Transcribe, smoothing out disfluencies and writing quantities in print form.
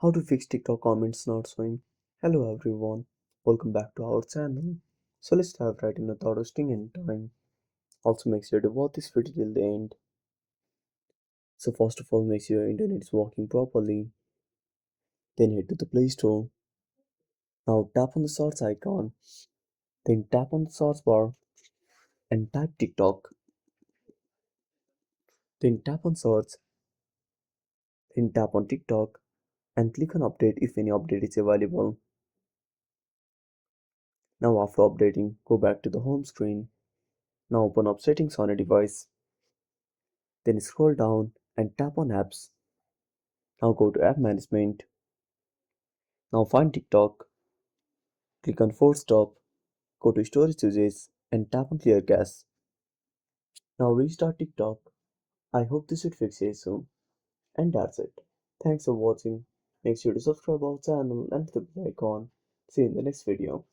How to fix TikTok comments not showing. Hello everyone, welcome back to our channel. So let's dive right in without wasting any time. Also make sure to watch this video till the end. So first of all, make sure your internet is working properly. Then head to the Play Store. Now tap on the search icon. Then tap on the search bar and type TikTok. Then tap on search. Then tap on TikTok and click on update if any update is available. Now after updating, go back to the home screen. Now open up settings on a device. Then scroll down and tap on apps. Now go to app management. Now find TikTok. Click on force stop. Go to storage usage and tap on clear cache. Now restart TikTok. I hope this should fix the issue. And that's it. Thanks for watching. Make sure to subscribe our channel and hit the bell icon. See you in the next video.